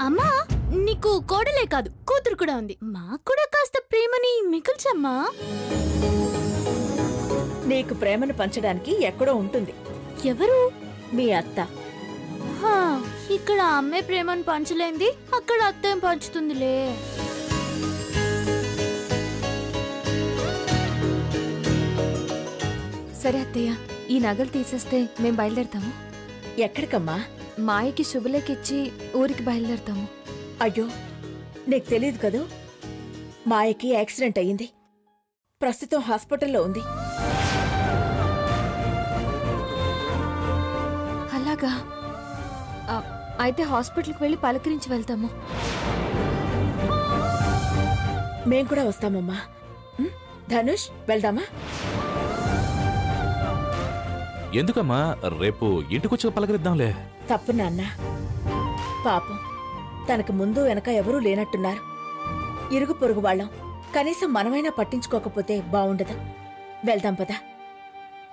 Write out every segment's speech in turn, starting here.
అమ్మా నీకు కోడలే కాదు కూతురు కూడా ఉంది, మాకు కూడా కాస్త ప్రేమని మిగుల్చమ్మా. నీకు ప్రేమను పంచడానికి ఎక్కడో ఉంటుంది. ఎవరు? మీ అత్త. ఇక్కడ అమ్మే ప్రేమను పంచలేంది, అక్కడ అత్తేం పంచుతుందిలే. సరే అత్తయ్య, ఈ నగలు తీసేస్తే మేం బయలుదేరతాము. ఎక్కడికమ్మా? మాయకి శుభలేకిచ్చి ఊరికి బయలుదేరతాము. అయ్యో, నీకు తెలియదు కదూ, మాయకి యాక్సిడెంట్ అయ్యింది. ప్రస్తుతం హాస్పిటల్లో ఉంది. అలాగా? అయితే హాస్పిటల్కి వెళ్ళి పలకరించి వెళ్తాము. మేం కూడా వస్తామమ్మా. ధనుష్, వెళ్దామా? ఎందుకమ్మా, రేపు ఇంటికొచ్చి పలకరిద్దాంలే. తప్పు నాన్న, పాపం తనకు ముందు వెనక ఎవరూ లేనట్టున్నారు. ఇరుగు పొరుగు వాళ్ళం, కనీసం మనమైనా పట్టించుకోకపోతే బావుండదు. వెళ్దాం పద.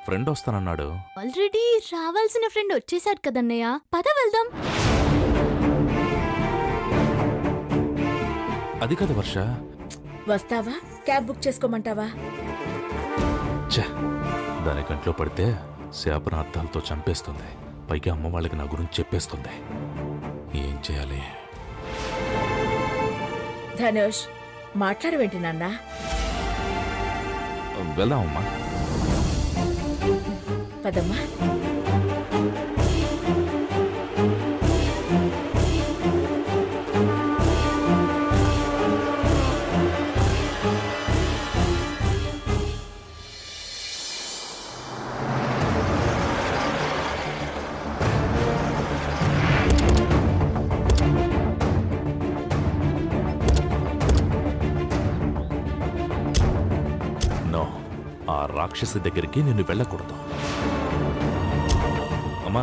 ఫ్రెండ్ వస్తానన్నాడు. ఆల్రెడీ రావాల్సిన ఫ్రెండ్ వచ్చేసాడు కదన్నయ్య, పద వెళ్దాం. అది కాదు వర్ష. వస్తావా? క్యాబ్ బుక్ చేసుకోమంటావా? దాని కంట్లో పడితే శాపన అర్థాలతో చంపేస్తుంది. పైగా అమ్మ వాళ్ళకి నా గురించి చెప్పేస్తుంది. ఏం చేయాలి? ధనుష్, మాట్లాడవేంటి నాన్న? వెళ్దామమ్మా. పదమ్మా. ఆ రాక్షసి దగ్గరికి నిన్ను వెళ్ళకూడదు. అమ్మా,